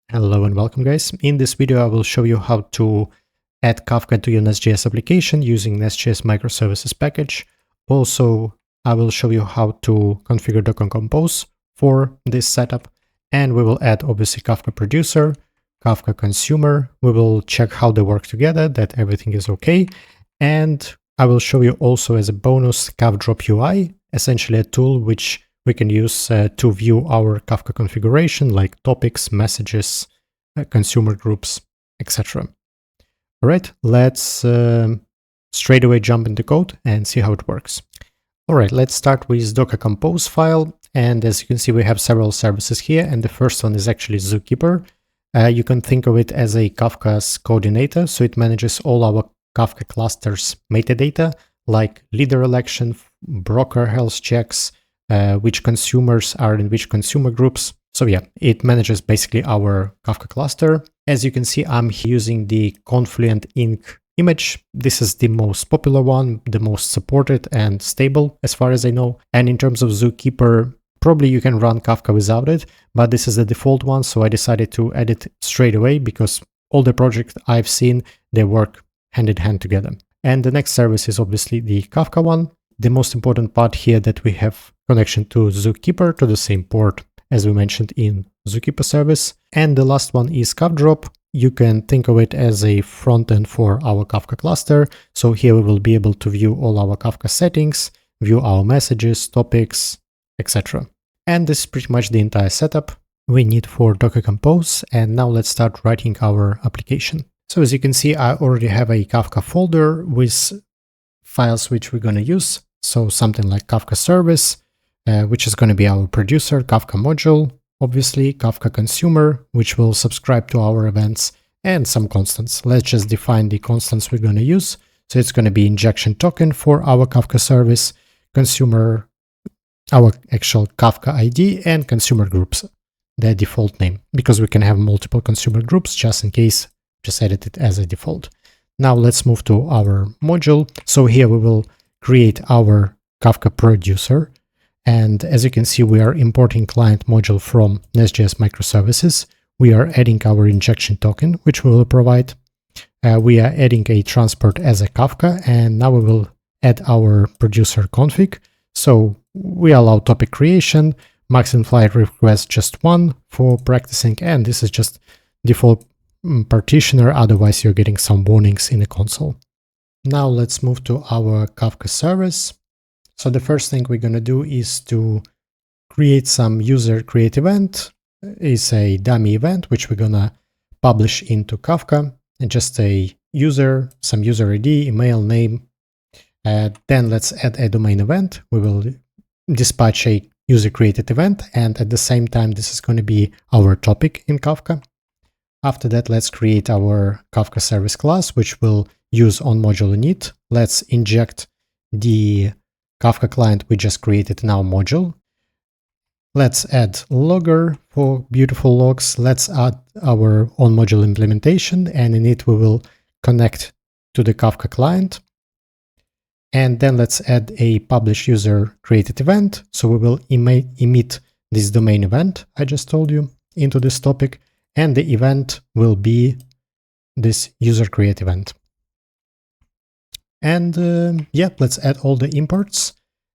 Hello and welcome, guys. In this video, I will show you how to add Kafka to your NestJS application using NestJS Microservices package. Also, I will show you how to configure Docker Compose for this setup. And we will add obviously Kafka producer, Kafka consumer. We will check how they work together, that everything is okay. And I will show you also as a bonus Kafdrop UI, essentially a tool which we can use to view our Kafka configuration like topics, messages, consumer groups, etc. All right, let's straight away jump into code and see how it works. All right, let's start with Docker Compose file. And as you can see, we have several services here. And the first one is actually Zookeeper. You can think of it as a Kafka's coordinator. So it manages all our Kafka clusters metadata like leader election, broker health checks, which consumers are in which consumer groups. So yeah, it manages basically our Kafka cluster. As you can see, I'm using the Confluent Inc. image. This is the most popular one, the most supported and stable as far as I know. And in terms of Zookeeper, probably you can run Kafka without it, but this is the default one. So I decided to add it straight away because all the projects I've seen, they work hand in hand together. And the next service is obviously the Kafka one. The most important part here that we have connection to Zookeeper to the same port as we mentioned in Zookeeper service. And the last one is Kafdrop. You can think of it as a front end for our Kafka cluster. So here we will be able to view all our Kafka settings, view our messages, topics, etc. And this is pretty much the entire setup we need for Docker Compose. And now let's start writing our application. So as you can see, I already have a Kafka folder with files which we're going to use. So something like Kafka service, which is going to be our producer, Kafka module, obviously Kafka consumer, which will subscribe to our events, and some constants. Let's just define the constants we're going to use. So it's going to be injection token for our Kafka service, consumer, our actual Kafka ID, and consumer groups, their default name, because we can have multiple consumer groups just in case, just edit it as a default. Now let's move to our module. So here we will create our Kafka producer. And as you can see, we are importing client module from NestJS Microservices. We are adding our injection token, which we will provide. We are adding a transport as a Kafka, and now we will add our producer config. So we allow topic creation, max and flight request just one for practicing, and this is just default partitioner, otherwise you're getting some warnings in the console. Now let's move to our Kafka service. So the first thing we're going to do is to create some user create event. It's a dummy event, which we're going to publish into Kafka. And just a user, some user ID, email, name. Then let's add a domain event. We will dispatch a user created event. And at the same time, this is going to be our topic in Kafka. After that, let's create our Kafka service class, which we'll use on module init. Let's inject the Kafka client we just created in our module. Let's add logger for beautiful logs. Let's add our own module implementation, and in it we will connect to the Kafka client. And then let's add a publish user created event. So we will emit this domain event I just told you into this topic, and the event will be this user create event. And yeah, let's add all the imports,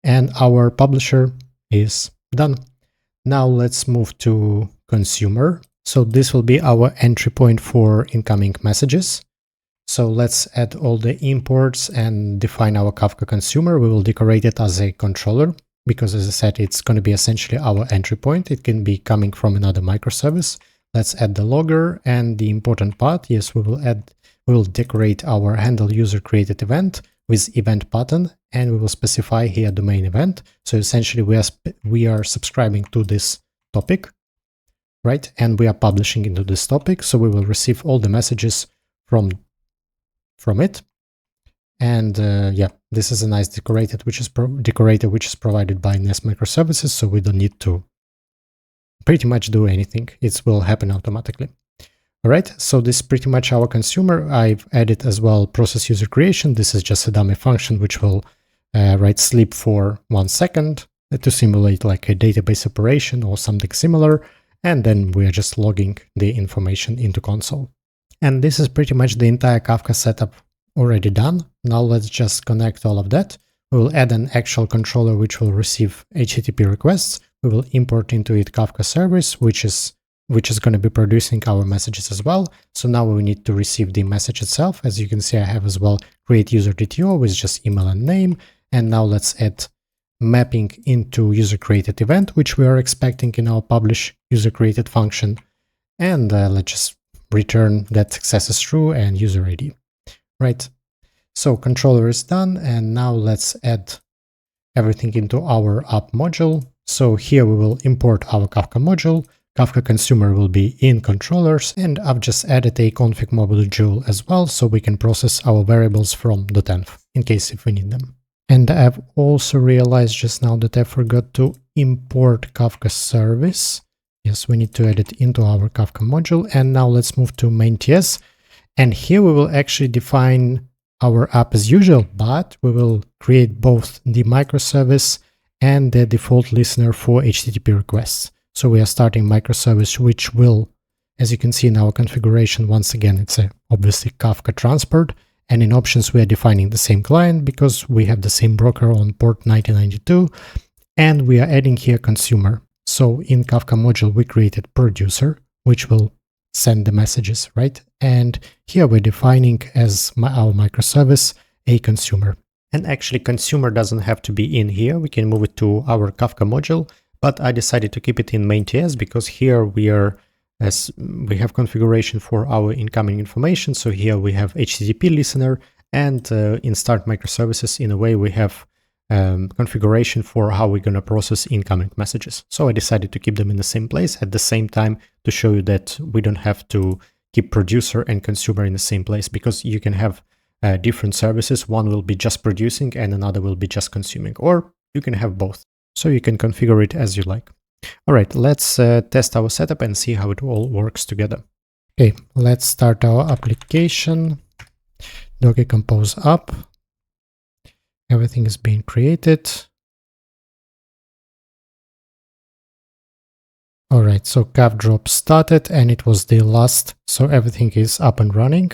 and our publisher is done. Now let's move to consumer. So this will be our entry point for incoming messages. So let's add all the imports and define our Kafka consumer. We will decorate it as a controller because, as I said, it's going to be essentially our entry point. It can be coming from another microservice. Let's add the logger, and the important part, yes, we will decorate our handle user created event with event pattern, and we will specify here domain event. So essentially we are subscribing to this topic, right? And we are publishing into this topic. So we will receive all the messages from it. And yeah, this is a nice decorator which is provided by Nest Microservices. So we don't need to pretty much do anything. It will happen automatically. All right, so this is pretty much our consumer. I've added as well process user creation. This is just a dummy function which will write sleep for 1 second to simulate like a database operation or something similar. and then we are just logging the information into console. And this is pretty much the entire Kafka setup already done. Now let's just connect all of that. We will add an actual controller which will receive HTTP requests. We will import into it Kafka service, which is going to be producing our messages as well. So now we need to receive the message itself. As you can see, I have as well create user DTO with just email and name. And now let's add mapping into user created event, which we are expecting in our publish user created function. And let's just return that success is true and user ID. Right. So controller is done. And now let's add everything into our app module. So here we will import our Kafka module. Kafka consumer will be in controllers, and I've just added a config module as well, so we can process our variables from .env in case if we need them. And I've also realized just now that I forgot to import Kafka service. Yes, we need to add it into our Kafka module. And now let's move to main.ts. And here we will actually define our app as usual, but we will create both the microservice and the default listener for HTTP requests. So we are starting microservice, which will, as you can see in our configuration, once again, it's obviously Kafka transport. And in options, we are defining the same client because we have the same broker on port 9092. And we are adding here consumer. So in Kafka module, we created producer, which will send the messages, right? And here we're defining as our microservice a consumer. And actually, consumer doesn't have to be in here. We can move it to our Kafka module. But I decided to keep it in main.ts because here we have configuration for our incoming information. So here we have HTTP listener, and in start microservices, in a way, we have configuration for how we're going to process incoming messages. So I decided to keep them in the same place at the same time to show you that we don't have to keep producer and consumer in the same place, because you can have different services. One will be just producing and another will be just consuming, or you can have both. So you can configure it as you like. All right, let's test our setup and see how it all works together. Okay, let's start our application. Docker compose up. Everything is being created. All right, so Kafdrop started and it was the last, so everything is up and running.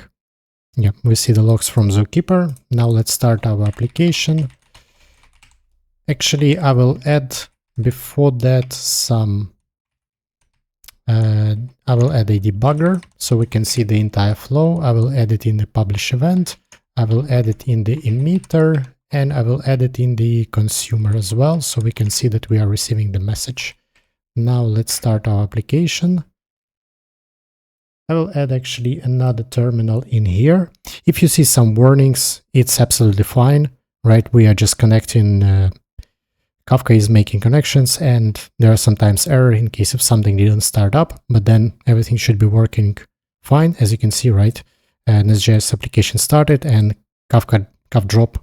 Yeah, we see the logs from Zookeeper. Now let's start our application. Actually, I will add before that I will add a debugger so we can see the entire flow. I will add it in the publish event. I will add it in the emitter, and I will add it in the consumer as well, so we can see that we are receiving the message. Now let's start our application. I will add actually another terminal in here. If you see some warnings, it's absolutely fine, right? We are just connecting. Kafka is making connections, and there are sometimes errors in case if something didn't start up, but then everything should be working fine. As you can see, right? NestJS application started and Kafdrop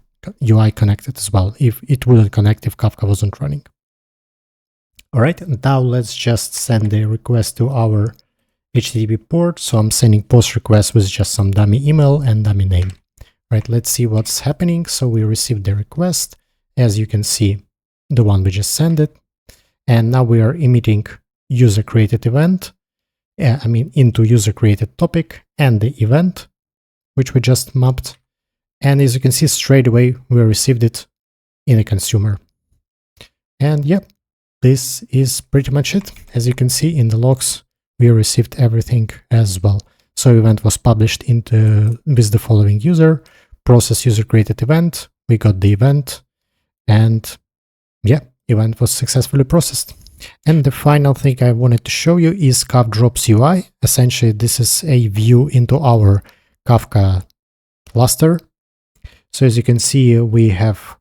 UI connected as well. If it wouldn't connect if Kafka wasn't running. All right, now let's just send the request to our HTTP port. So I'm sending post request with just some dummy email and dummy name. Right, let's see what's happening. So we received the request, as you can see, the one we just sent it. And now we are emitting user created event, into user created topic and the event, which we just mapped. And as you can see, straight away, we received it in a consumer. And yep, this is pretty much it. As you can see in the logs, we received everything as well. So event was published with the following user, process user created event. We got the event, and yeah, event was successfully processed. And the final thing I wanted to show you is Kafdrop UI. Essentially, this is a view into our Kafka cluster. So as you can see, we have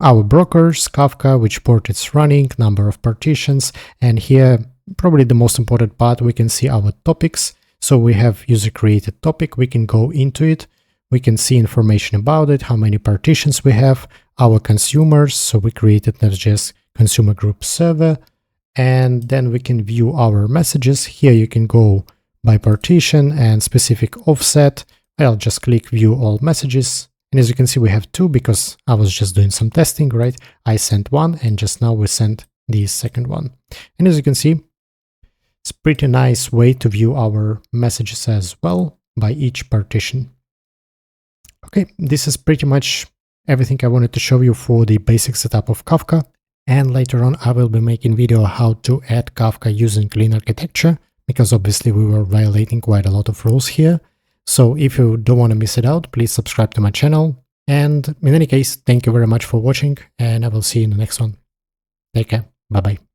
our brokers, Kafka, which port it's running, number of partitions, and here, probably the most important part, we can see our topics. So we have user created topic, we can go into it, we can see information about it, how many partitions we have, our consumers, so we created NestJS consumer group server, and then we can view our messages. Here you can go by partition and specific offset. I'll just click view all messages. And as you can see, we have two because I was just doing some testing, right? I sent one and just now we sent the second one. And as you can see, It's a pretty nice way to view our messages as well by each partition. Okay, this is pretty much everything I wanted to show you for the basic setup of Kafka. And later on, I will be making video how to add Kafka using clean architecture, because obviously we were violating quite a lot of rules here. So if you don't want to miss it out, please subscribe to my channel. And in any case, thank you very much for watching, and I will see you in the next one. Take care. Bye-bye.